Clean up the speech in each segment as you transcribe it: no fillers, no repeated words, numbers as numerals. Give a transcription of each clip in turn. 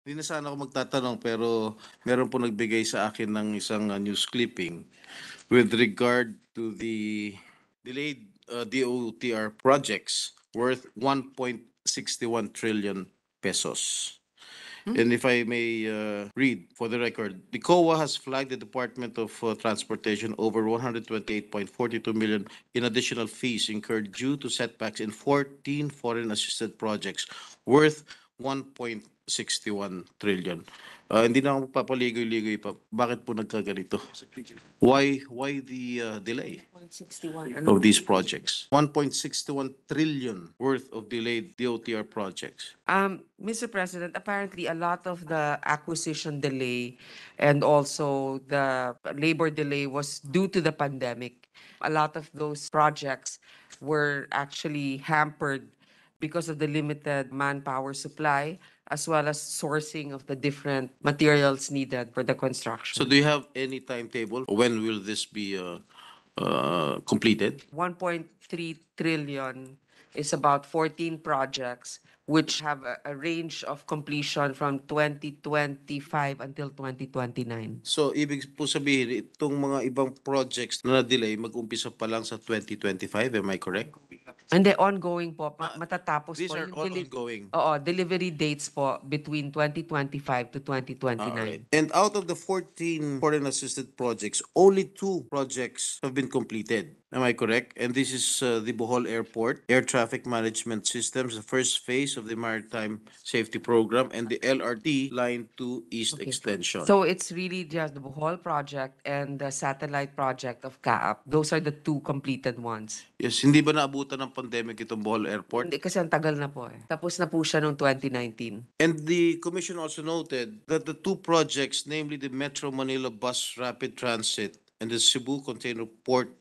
Hindi na sana ako magtatanong pero meron po nagbigay sa akin ng isang news clipping with regard to the delayed DOTR projects worth 1.61 trillion pesos. And if I may read for the record, the COA has flagged the Department of Transportation over 128.42 million in additional fees incurred due to setbacks in 14 foreign assisted projects worth 1.61 trillion. Hindi na ako papaligoy-ligoy pa. Bakit po nagkaganito? Why the delay 161. of these projects? 1.61 trillion worth of delayed DOTR projects. Mr. President, apparently a lot of the acquisition delay and also the labor delay was due to the pandemic. A lot of those projects were actually hampered because of the limited manpower supply as well as sourcing of the different materials needed for the construction. So do you have any timetable? When will this be completed? 1.3 trillion is about 14 projects which have a range of completion from 2025 until 2029. So ibig po sabihin, itong mga ibang projects na na-delay, mag-umpisa pa lang sa 2025, am I correct? And the ongoing po, matatapos These po are yung all ongoing. Oo, delivery dates po between 2025 to Alright. 2029. And out of the 14 foreign assisted projects, only 2 projects have been completed. Am I correct? And this is the Bohol Airport, Air Traffic Management Systems, the first phase of the Maritime Safety Program, and the LRT Line 2 East Okay. Extension. So it's really just the Bohol project and the satellite project of CAAP. Those are the two completed ones. Yes, hindi ba naabutan ng pandemic itong Bohol Airport? Hindi kasi ang tagal na po eh. Tapos na po siya noong 2019. And the commission also noted that the 2 projects, namely the Metro Manila Bus Rapid Transit and the Cebu Container Port,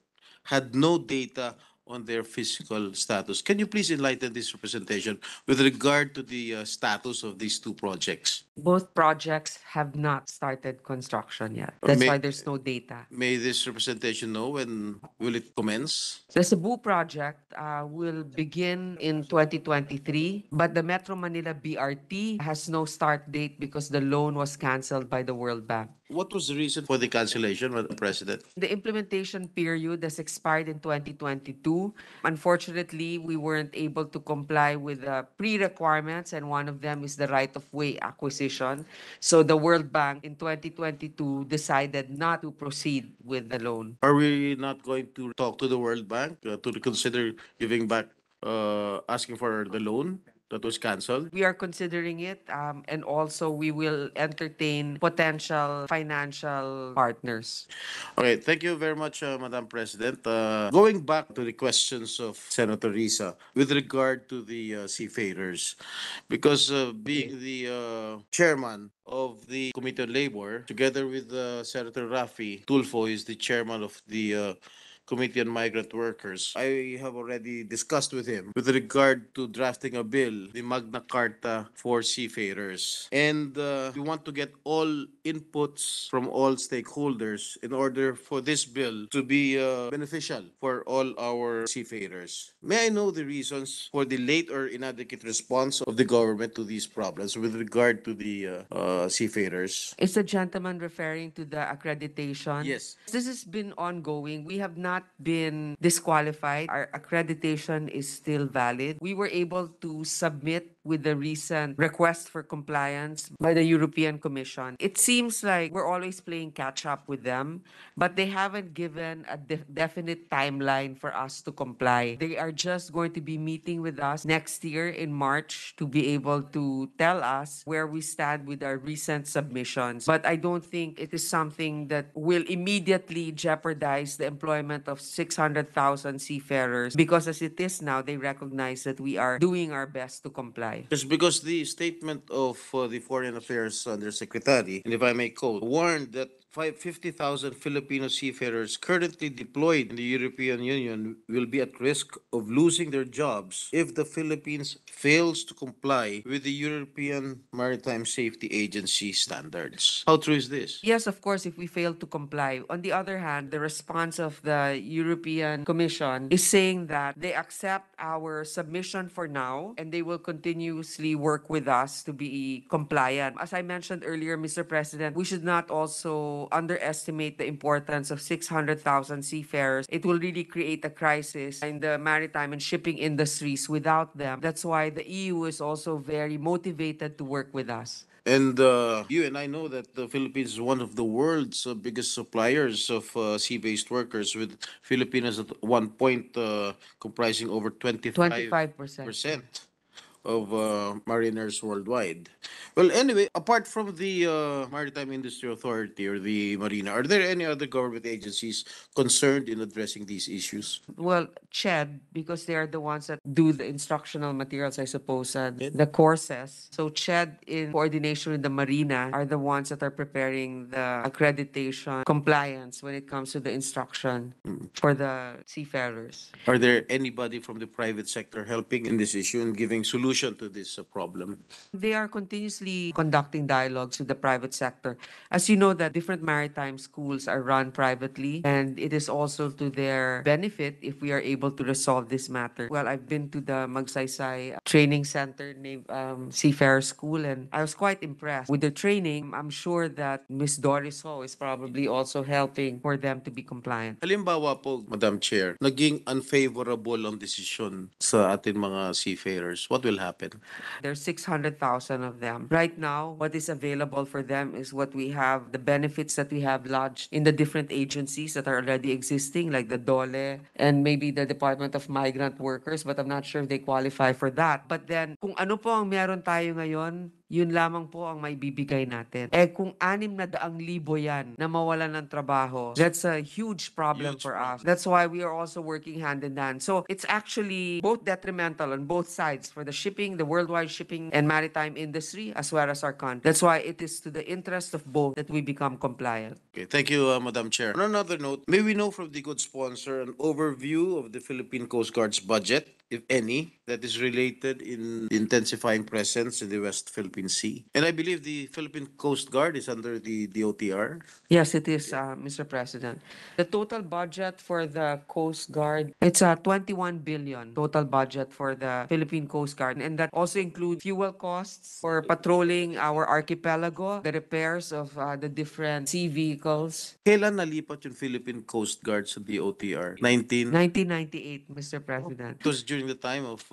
had no data on their physical status. Can you please enlighten this representation with regard to the status of these 2 projects? Both projects have not started construction yet. That's why there's no data. May this representation know when will it commence? The Cebu project will begin in 2023, but the Metro Manila BRT has no start date because the loan was canceled by the World Bank. What was the reason for the cancellation, Madam President? The implementation period has expired in 2022. Unfortunately, we weren't able to comply with the pre-requirements, and one of them is the right-of-way acquisition. So the World Bank in 2022 decided not to proceed with the loan. Are we not going to talk to the World Bank to consider giving back, asking for the loan that was canceled? We are considering it, and also we will entertain potential financial partners. Okay, thank you very much, Madam President. Going back to the questions of Senator Risa with regard to the seafarers, because being the chairman of the Committee on Labor, together with Senator Rafi Tulfo, is the chairman of the Committee on Migrant Workers. I have already discussed with him with regard to drafting a bill, the Magna Carta for seafarers. And we want to get all inputs from all stakeholders in order for this bill to be beneficial for all our seafarers. May I know the reasons for the late or inadequate response of the government to these problems with regard to the seafarers? Is the gentleman referring to the accreditation? Yes. This has been ongoing. We have not been disqualified. Our accreditation is still valid. We were able to submit with the recent request for compliance by the European Commission. It seems like we're always playing catch up with them, but they haven't given a definite timeline for us to comply. They are just going to be meeting with us next year in March to be able to tell us where we stand with our recent submissions. But I don't think it is something that will immediately jeopardize the employment of 600,000 seafarers because as it is now, they recognize that we are doing our best to comply. Just because the statement of the Foreign Affairs Undersecretary, and if I may quote, warned that 50,000 Filipino seafarers currently deployed in the European Union will be at risk of losing their jobs if the Philippines fails to comply with the European Maritime Safety Agency standards. How true is this? Yes, of course, if we fail to comply. On the other hand, the response of the European Commission is saying that they accept our submission for now and they will continuously work with us to be compliant. As I mentioned earlier, Mr. President, we should not also underestimate the importance of 600,000 seafarers. It will really create a crisis in the maritime and shipping industries without them. That's why the EU is also very motivated to work with us. And you and I know that the Philippines is one of the world's biggest suppliers of sea-based workers, with Filipinos at one point comprising over 25%. percent of mariners worldwide. Well, anyway, apart from the Maritime Industry Authority or the Marina, are there any other government agencies concerned in addressing these issues? Well, CHED, because they are the ones that do the instructional materials, I suppose, CHED? the courses. So CHED, in coordination with the Marina, are the ones that are preparing the accreditation compliance when it comes to the instruction for the seafarers. Are there anybody from the private sector helping in this issue and giving solution to this problem? They are continuously conducting dialogues with the private sector. As you know, that different maritime schools are run privately, and it is also to their benefit if we are able to resolve this matter. Well, I've been to the Magsaysay Training Center, named Seafarer School, and I was quite impressed with the training. I'm sure that Miss Doris Ho is probably also helping for them to be compliant. Halimbawa po, Madam Chair, naging unfavorable ang desisyon sa ating mga seafarers. What will happen? There's 600,000 of them. Right now, what is available for them is what we have, the benefits that we have lodged in the different agencies that are already existing, like the DOLE and maybe the Department of Migrant Workers, but I'm not sure if they qualify for that. But then, kung ano po ang meron tayo ngayon, yun lamang po ang may bibigay natin. Eh kung 600,000 yan na mawalan ng trabaho, that's a huge problem Huge for us. problem. That's why we are also working hand in hand. So it's actually both detrimental on both sides for the shipping, the worldwide shipping and maritime industry, as well as our country. That's why it is to the interest of both that we become compliant. Okay, thank you, Madam Chair. On another note, may we know from the good sponsor an overview of the Philippine Coast Guard's budget, if any, that is related in intensifying presence in the West Philippine Sea? And I believe the Philippine Coast Guard is under the DOTR. Yes, it is, Mr. President. The total budget for the Coast Guard, it's 21 billion total budget for the Philippine Coast Guard. And that also includes fuel costs for patrolling our archipelago, the repairs of the different sea vehicles. Kailan nalipat yung Philippine Coast Guard sa DOTR? 1998, Mr. President. It was during the time of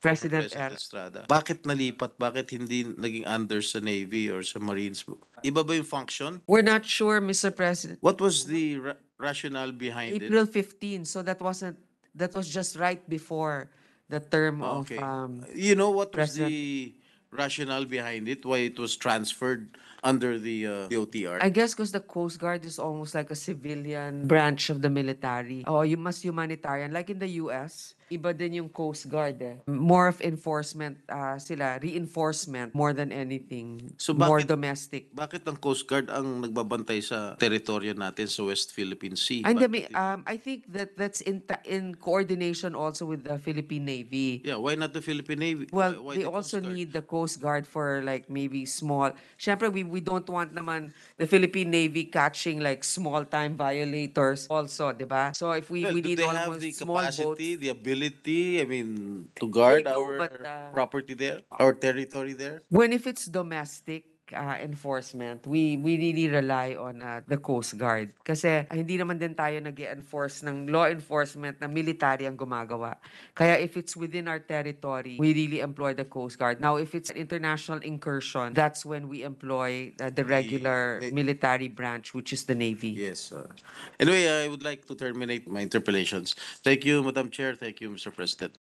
President President Estrada. Bakit nalipat? Bakit hindi naging under sa Navy or sa Marines? Iba ba yung function? We're not sure, Mr. President. What was the rationale behind it? April 15, so that was just right before the term of Okay. You know what was President. the rationale behind it? Why it was transferred under the DOTR? I guess because the Coast Guard is almost like a civilian branch of the military. Oh, you must humanitarian. Like in the US, iba din yung Coast Guard eh. More of enforcement sila, reinforcement more than anything. So More bakit- domestic. Bakit ang Coast Guard ang nagbabantay sa teritoryo natin sa West Philippine Sea? And Bakit- I think that's in coordination also with the Philippine Navy. Yeah, why not the Philippine Navy? Well, Why they the Coast also Guard? need the Coast Guard for like maybe small. Syempre, we don't want naman the Philippine Navy catching like small-time violators also, di ba? So if we Well, do need they have almost the small capacity, boats. the ability, I mean, to guard They do, our but, property there, our territory there? When if it's domestic enforcement, we really rely on the Coast Guard. Kasi hindi naman din tayo nag-enforce ng law enforcement na military ang gumagawa. Kaya if it's within our territory, we really employ the Coast Guard. Now, if it's an international incursion, that's when we employ the regular the- military branch, which is the Navy. Yes. Anyway, I would like to terminate my interpellations. Thank you, Madam Chair. Thank you, Mr. President.